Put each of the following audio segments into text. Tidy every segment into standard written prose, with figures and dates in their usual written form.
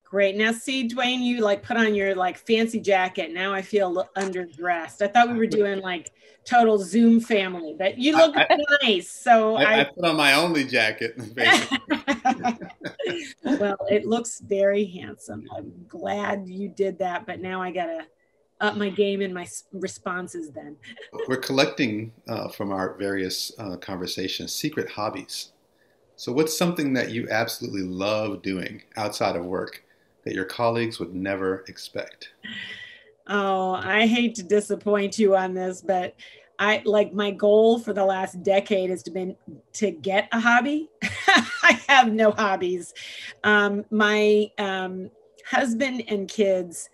Great. Now, see, Dwayne, you like put on your like fancy jacket. Now I feel underdressed. I thought we were doing like total Zoom family, but you look I, nice. So I put on my only jacket, basically. well, it looks very handsome. I'm glad you did that, but now I gotta up my game in my responses then. We're collecting from our various conversations secret hobbies. So, what's something that you absolutely love doing outside of work that your colleagues would never expect? Oh, I hate to disappoint you on this, but I like my goal for the last decade has been to get a hobby. I have no hobbies. My husband and kids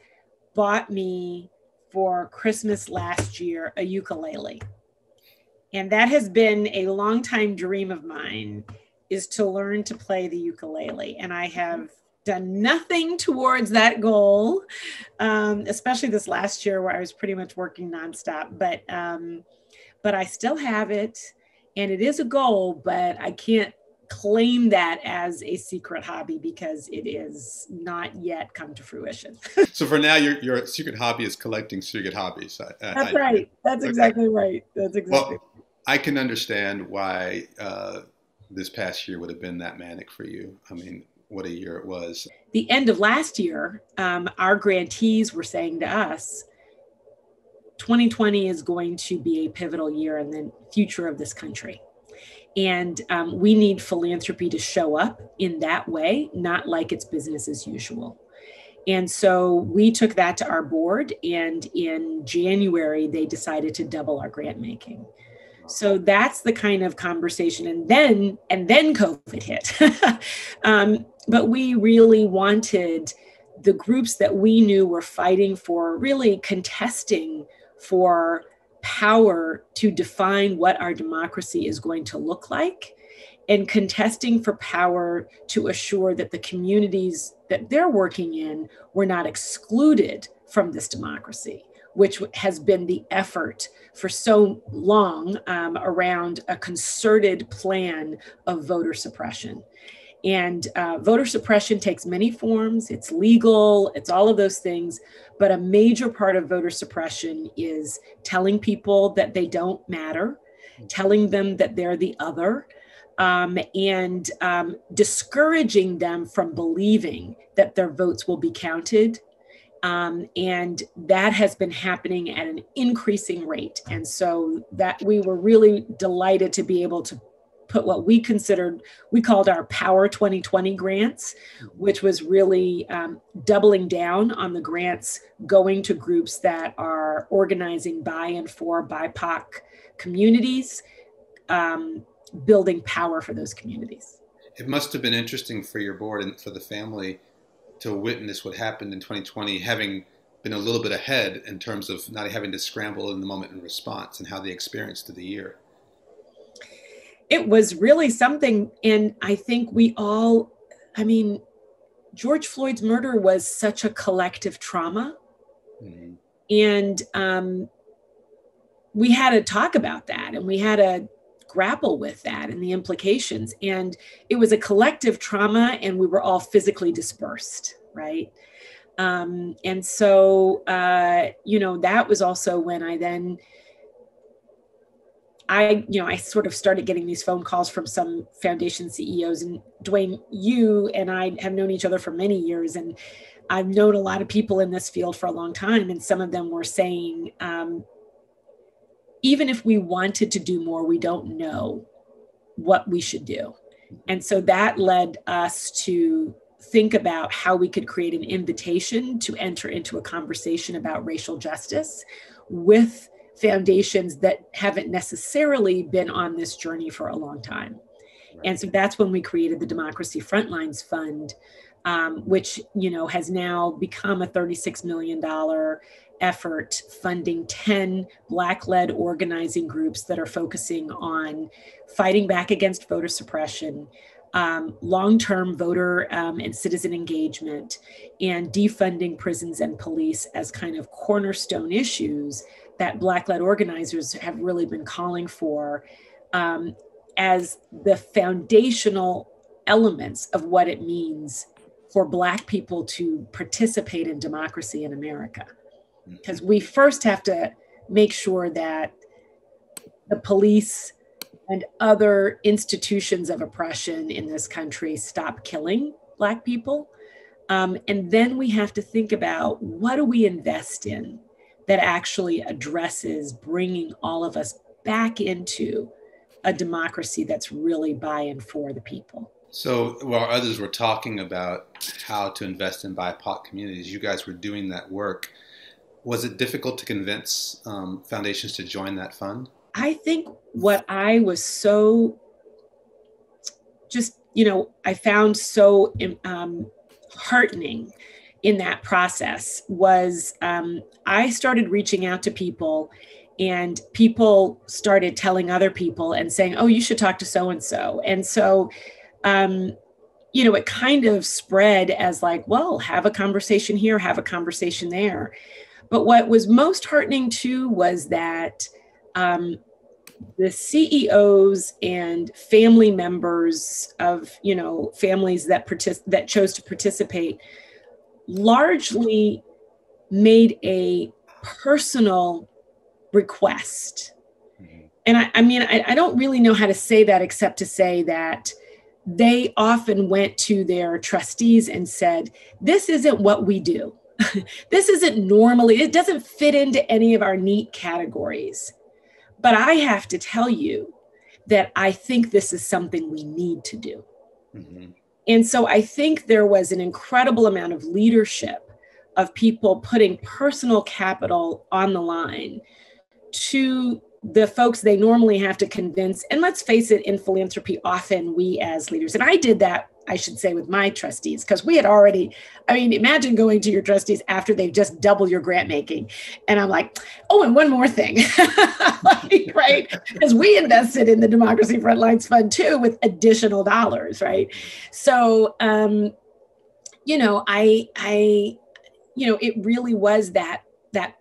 bought me for Christmas last year a ukulele. And that has been a long time dream of mine is to learn to play the ukulele. And I have done nothing towards that goal, especially this last year where I was pretty much working nonstop. But I still have it, and it is a goal, but I can't claim that as a secret hobby because it is not yet come to fruition. So, for now, your secret hobby is collecting secret hobbies. That's right. That's Okay. exactly right. That's exactly. Well, I can understand why this past year would have been that manic for you. I mean, what a year it was. The end of last year, our grantees were saying to us, 2020 is going to be a pivotal year in the future of this country. And we need philanthropy to show up in that way, not like it's business as usual. And so we took that to our board, and in January, they decided to double our grant making. So that's the kind of conversation. And then COVID hit. But we really wanted the groups that we knew were fighting for, really contesting for power to define what our democracy is going to look like, and contesting for power to assure that the communities that they're working in were not excluded from this democracy, which has been the effort for so long around a concerted plan of voter suppression. And voter suppression takes many forms. It's legal, it's all of those things. But a major part of voter suppression is telling people that they don't matter, telling them that they're the other, and discouraging them from believing that their votes will be counted. And that has been happening at an increasing rate. And so that we were really delighted to be able to put what we called our Power 2020 grants, which was really doubling down on the grants going to groups that are organizing by and for BIPOC communities, building power for those communities. It must have been interesting for your board and for the family to witness what happened in 2020, having been a little bit ahead in terms of not having to scramble in the moment in response, and how they experienced the year. It was really something. And I think George Floyd's murder was such a collective trauma. Mm-hmm. And we had to talk about that, and we had to grapple with that and the implications. And it was a collective trauma, and we were all physically dispersed, right? And so, that was also when I sort of started getting these phone calls from some foundation CEOs. And Dwayne, you and I have known each other for many years, and I've known a lot of people in this field for a long time. And some of them were saying, even if we wanted to do more, we don't know what we should do. And so that led us to think about how we could create an invitation to enter into a conversation about racial justice with foundations that haven't necessarily been on this journey for a long time. Right. And so that's when we created the Democracy Frontlines Fund, which, has now become a $36 million effort funding 10 Black-led organizing groups that are focusing on fighting back against voter suppression, long-term voter and citizen engagement, and defunding prisons and police as kind of cornerstone issues that Black-led organizers have really been calling for as the foundational elements of what it means for Black people to participate in democracy in America. Because we first have to make sure that the police and other institutions of oppression in this country stop killing Black people. And then we have to think about, what do we invest in that actually addresses bringing all of us back into a democracy that's really by and for the people. So while others were talking about how to invest in BIPOC communities, you guys were doing that work. Was it difficult to convince foundations to join that fund? I think what I was so just, I found so heartening in that process was I started reaching out to people, and people started telling other people and saying, oh, you should talk to so-and-so. And so, it kind of spread as like, well, have a conversation here, have a conversation there. But what was most heartening too was that the CEOs and family members of, families that chose to participate largely made a personal request. And I don't really know how to say that except to say that they often went to their trustees and said, this isn't what we do. This isn't normally, it doesn't fit into any of our neat categories. But I have to tell you that I think this is something we need to do. Mm-hmm. And so I think there was an incredible amount of leadership of people putting personal capital on the line to the folks they normally have to convince. And let's face it, in philanthropy, often we as leaders, and I did that, I should say, with my trustees, because we had already, imagine going to your trustees after they've just doubled your grant making. And I'm like, oh, and one more thing, right? Because we invested in the Democracy Frontlines Fund too with additional dollars, right? So, it really was that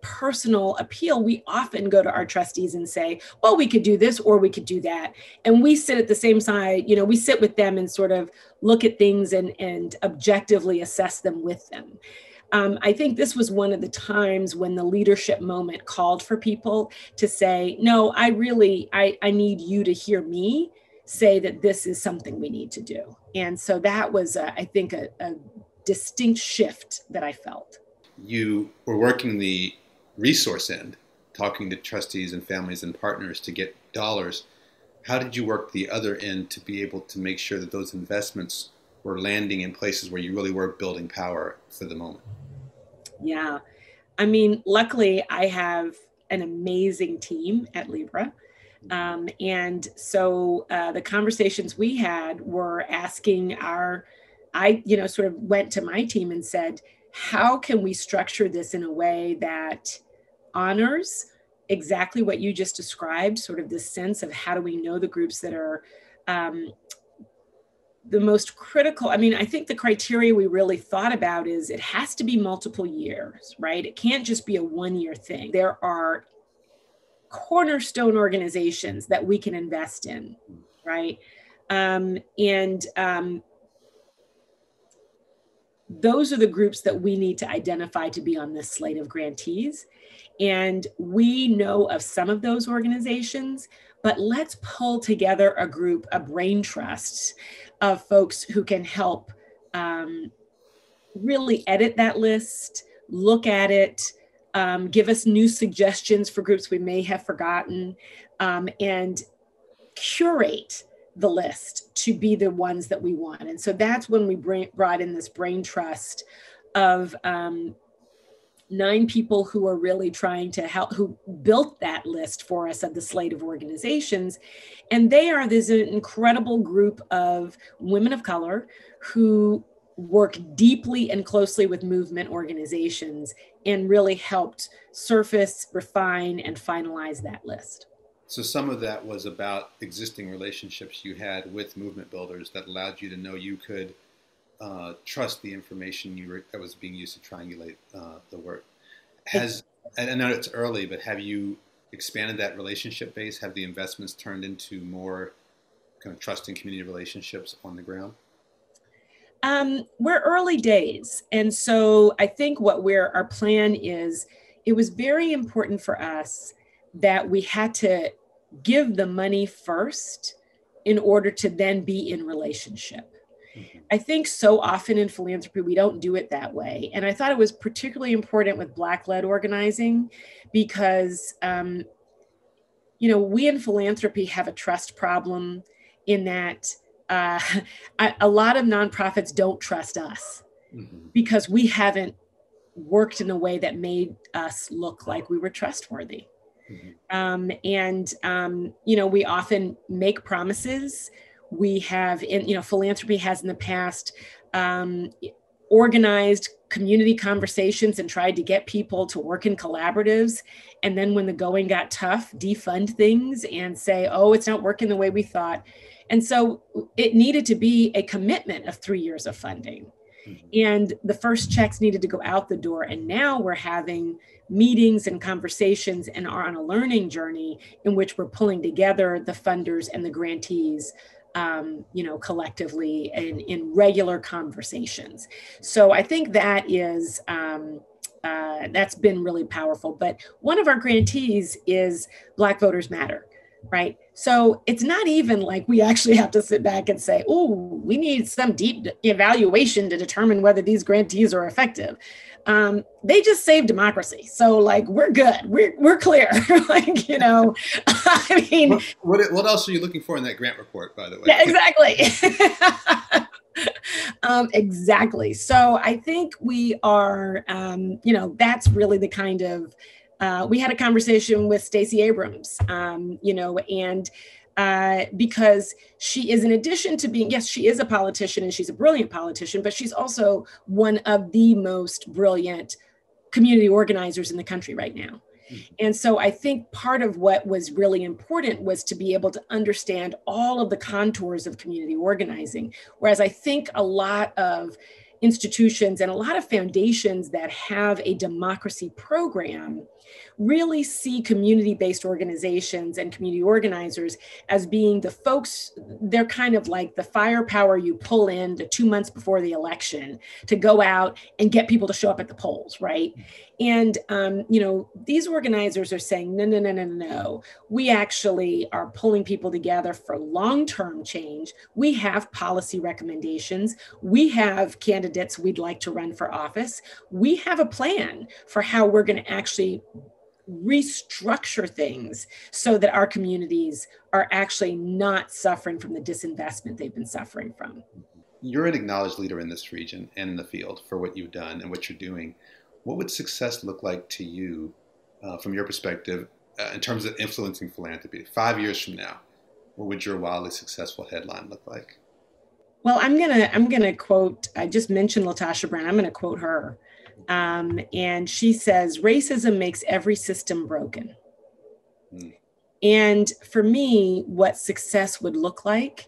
personal appeal. We often go to our trustees and say, well, we could do this or we could do that. And we sit at the same side, we sit with them and sort of look at things and objectively assess them with them. I think this was one of the times when the leadership moment called for people to say, no, I need you to hear me say that this is something we need to do. And so that was, I think, a distinct shift that I felt. You were working the resource end, talking to trustees and families and partners to get dollars. How did you work the other end to be able to make sure that those investments were landing in places where you really were building power for the moment? Yeah. Luckily, I have an amazing team at Libra. And so the conversations we had were asking I sort of went to my team and said, how can we structure this in a way that honors exactly what you just described, sort of this sense of how do we know the groups that are the most critical? I think the criteria we really thought about is it has to be multiple years, right? It can't just be a one-year thing. There are cornerstone organizations that we can invest in, right? Those are the groups that we need to identify to be on this slate of grantees. And we know of some of those organizations, but let's pull together a group, a brain trust of folks who can help really edit that list, look at it, give us new suggestions for groups we may have forgotten, and curate the list to be the ones that we want. And so that's when we brought in this brain trust of 9 people who are really trying to help, who built that list for us of the slate of organizations. And they are this incredible group of women of color who work deeply and closely with movement organizations and really helped surface, refine, and finalize that list. So some of that was about existing relationships you had with movement builders that allowed you to know you could trust the information that was being used to triangulate the work. I know it's early, but have you expanded that relationship base? Have the investments turned into more kind of trusting community relationships on the ground? We're early days. And so I think our plan is, it was very important for us that we had to give the money first in order to then be in relationship. Mm-hmm. I think so often in philanthropy, we don't do it that way. And I thought it was particularly important with Black-led organizing because, we in philanthropy have a trust problem in that uh, a lot of nonprofits don't trust us Mm-hmm. because we haven't worked in a way that made us look like we were trustworthy. Mm-hmm. We often make promises. We have, philanthropy has in the past um, organized community conversations and tried to get people to work in collaboratives. And then when the going got tough, defund things and say, oh, it's not working the way we thought. And so it needed to be a commitment of 3 years of funding. Mm-hmm. And the first checks needed to go out the door. And now we're having meetings and conversations and are on a learning journey in which we're pulling together the funders and the grantees, collectively in regular conversations. So I think that is, that's been really powerful. But one of our grantees is Black Voters Matter, right? So it's not even like we actually have to sit back and say, oh, we need some deep evaluation to determine whether these grantees are effective. They just saved democracy. So like, we're good. We're clear. I mean. What else are you looking for in that grant report, by the way? Yeah, exactly. Exactly. So I think we are, that's really the kind of, we had a conversation with Stacey Abrams, because she is, in addition to being, yes, she is a politician and she's a brilliant politician, but she's also one of the most brilliant community organizers in the country right now. And so I think part of what was really important was to be able to understand all of the contours of community organizing. Whereas I think a lot of institutions and a lot of foundations that have a democracy program really see community-based organizations and community organizers as being the folks, they're kind of like the firepower you pull in the 2 months before the election to go out and get people to show up at the polls, right? And, these organizers are saying, no, no, no, no, no. We actually are pulling people together for long-term change. We have policy recommendations. We have candidates we'd like to run for office. We have a plan for how we're going to actually restructure things so that our communities are actually not suffering from the disinvestment they've been suffering from. You're an acknowledged leader in this region and in the field for what you've done and what you're doing. What would success look like to you from your perspective in terms of influencing philanthropy? 5 years from now, what would your wildly successful headline look like? Well, I'm gonna quote, I just mentioned Latasha Brown, I'm gonna quote her. And she says, racism makes every system broken. Mm. And for me, what success would look like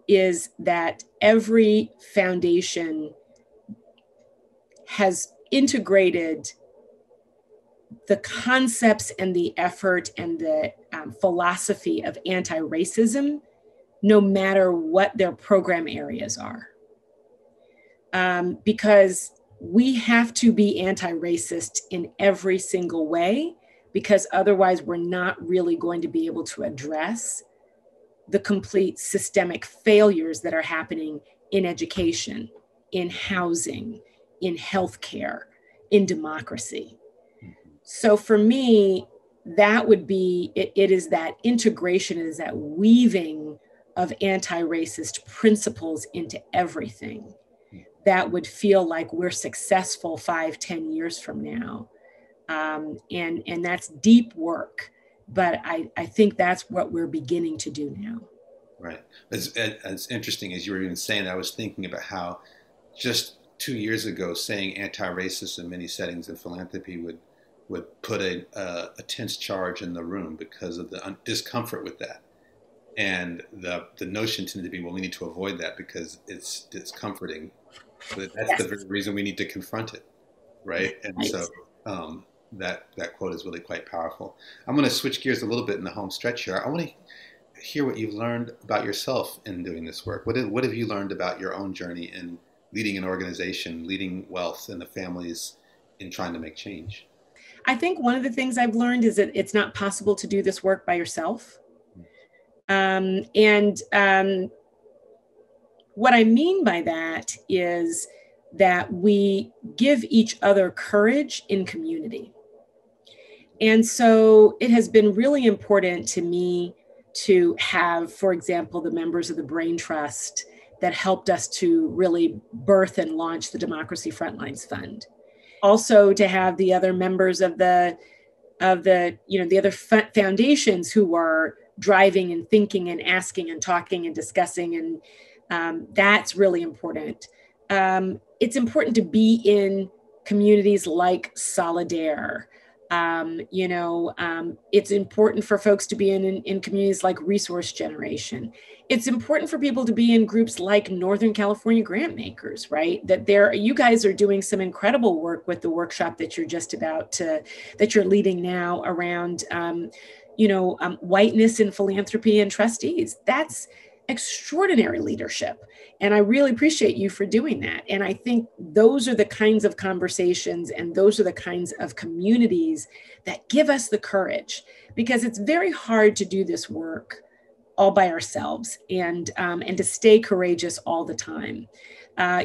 is that every foundation has integrated the concepts and the effort and the philosophy of anti-racism, no matter what their program areas are. Because we have to be anti-racist in every single way, because otherwise we're not really going to be able to address the complete systemic failures that are happening in education, in housing, in healthcare, in democracy. So for me, that would be, it is that integration, it is that weaving of anti-racist principles into everything that would feel like we're successful 5-10 years from now. And that's deep work, but I think that's what we're beginning to do now. Right. As interesting as you were even saying, I was thinking about how just 2 years ago saying anti-racist in many settings in philanthropy would put a tense charge in the room because of the discomfort with that. And the notion tended to be, well, we need to avoid that because it's discomforting. But that's the very reason we need to confront it, right? And right. So that quote is really quite powerful. I'm going to switch gears a little bit in the home stretch here. I want to hear what you've learned about yourself in doing this work. What have you learned about your own journey in leading an organization, leading wealth and the families in trying to make change? I think one of the things I've learned is that it's not possible to do this work by yourself. And what I mean by that is that we give each other courage in community. And so it has been really important to me to have, for example, the members of the Brain Trust that helped us to really birth and launch the Democracy Frontlines Fund. Also to have the other members of the the other foundations who are driving and thinking and asking and talking and discussing, and that's really important. It's important to be in communities like Solidaire. It's important for folks to be in communities like Resource Generation. It's important for people to be in groups like Northern California Grant Makers, right? You guys are doing some incredible work with the workshop that you're leading now around, whiteness in philanthropy and trustees. That's extraordinary leadership. And I really appreciate you for doing that. And I think those are the kinds of conversations and those are the kinds of communities that give us the courage, because it's very hard to do this work all by ourselves and to stay courageous all the time. I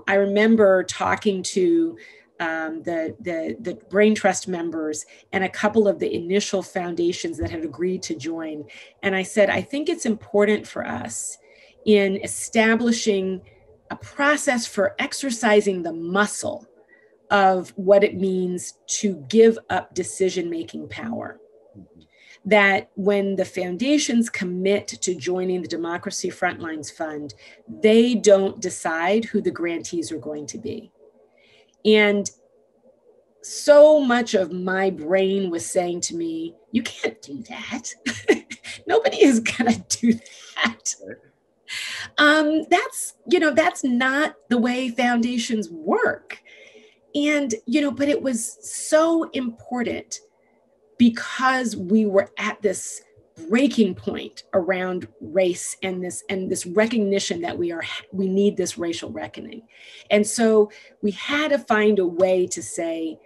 remember talking to the Brain Trust members and a couple of the initial foundations that had agreed to join. And I said, I think it's important for us in establishing a process for exercising the muscle of what it means to give up decision-making power. That when the foundations commit to joining the Democracy Frontlines Fund, they don't decide who the grantees are going to be. And so much of my brain was saying to me, you can't do that. Nobody is going to do that. That's not the way foundations work. And, but it was so important because we were at this breaking point around race and this recognition that we need this racial reckoning. And so we had to find a way to say,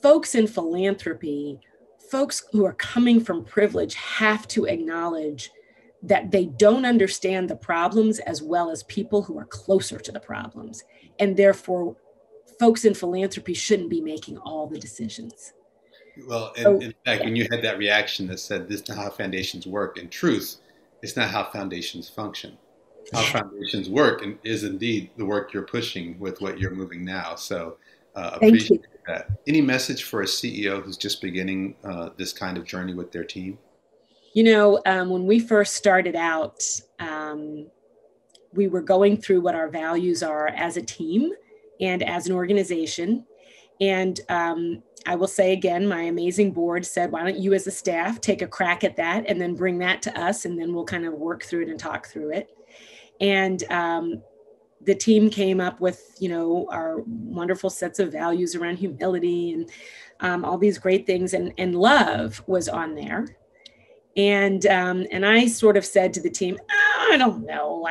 folks in philanthropy, folks who are coming from privilege have to acknowledge that they don't understand the problems as well as people who are closer to the problems. And therefore, folks in philanthropy shouldn't be making all the decisions. Well, in fact, when you had that reaction that said, this is not how foundations work, in truth, it's not how foundations function. How foundations work is indeed the work you're pushing with what you're moving now. So appreciate that. Any message for a CEO who's just beginning this kind of journey with their team? When we first started out, we were going through what our values are as a team and as an organization. And I will say again, my amazing board said, why don't you as a staff take a crack at that and then bring that to us, and then we'll kind of work through it and talk through it. And the team came up with, our wonderful sets of values around humility and all these great things. And love was on there. And I sort of said to the team, I don't know,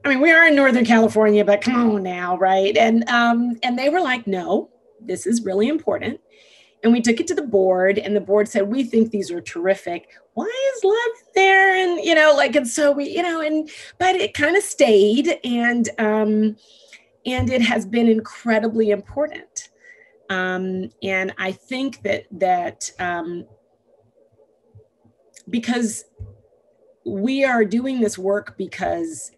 we are in Northern California, but come on now, right? And they were like, no, this is really important. And we took it to the board, and the board said, we think these are terrific. Why is love there? And, and so we, but it kind of stayed, and it has been incredibly important. And I think that because we are doing this work because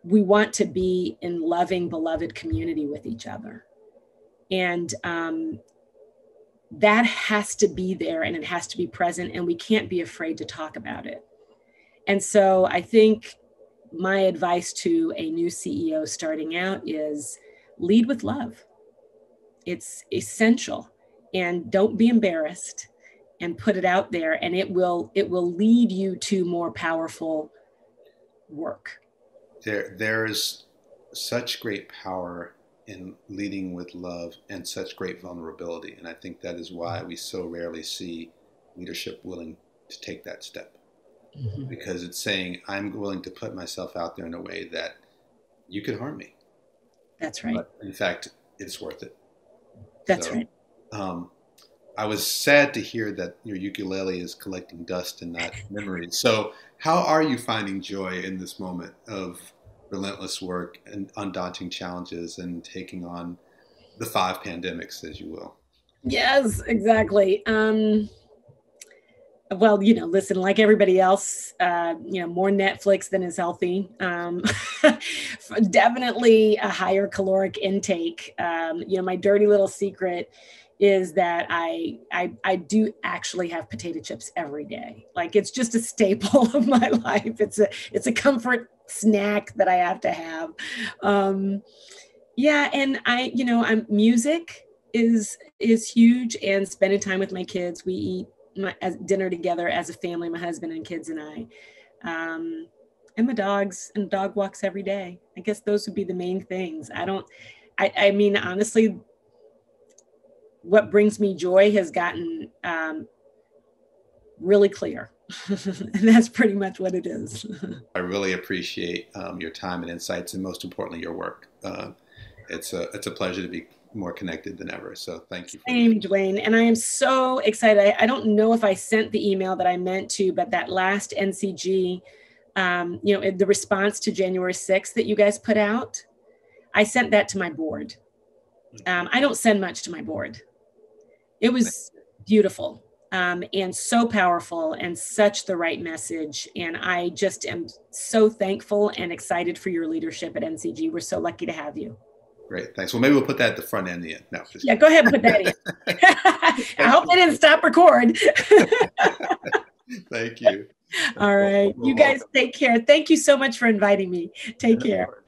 we want to be in loving, beloved community with each other. And that has to be there, and it has to be present, and we can't be afraid to talk about it. And so I think my advice to a new CEO starting out is lead with love. It's essential, and don't be embarrassed, and put it out there, and it will lead you to more powerful work. There's such great power in leading with love and such great vulnerability. And I think that is why we so rarely see leadership willing to take that step. Mhm. because it's saying I'm willing to put myself out there in a way that you could harm me, That's right. but in fact, it's worth it. That's So right. um, I was sad to hear that your ukulele is collecting dust and not memories. So how are you finding joy in this moment of relentless work and undaunting challenges and taking on the five pandemics, as you will? Yes, exactly. Well, listen, like everybody else, more Netflix than is healthy. Definitely a higher caloric intake. My dirty little secret is that I do actually have potato chips every day. Like it's just a staple of my life. It's a comfort snack that I have to have. Um, yeah, and I'm music is huge, and spending time with my kids. We eat dinner together as a family, my husband and kids and I. Um, and my dogs and dog walks every day. I guess those would be the main things. I mean, honestly, what brings me joy has gotten really clear. And that's pretty much what it is. I really appreciate your time and insights, and most importantly, your work. It's a pleasure to be more connected than ever. So thank you for this. Same, Dwayne. And I am so excited. I don't know if I sent the email that I meant to, but that last NCG, the response to January 6th that you guys put out, I sent that to my board. I don't send much to my board. It was beautiful and so powerful and such the right message. And I just am so thankful and excited for your leadership at NCG. We're so lucky to have you. Great, thanks. Well, maybe we'll put that at the front and the end. No, Yeah, go ahead and put that in. I hope they didn't stop record. Thank you. All right. You guys take care. Thank you so much for inviting me. Take care.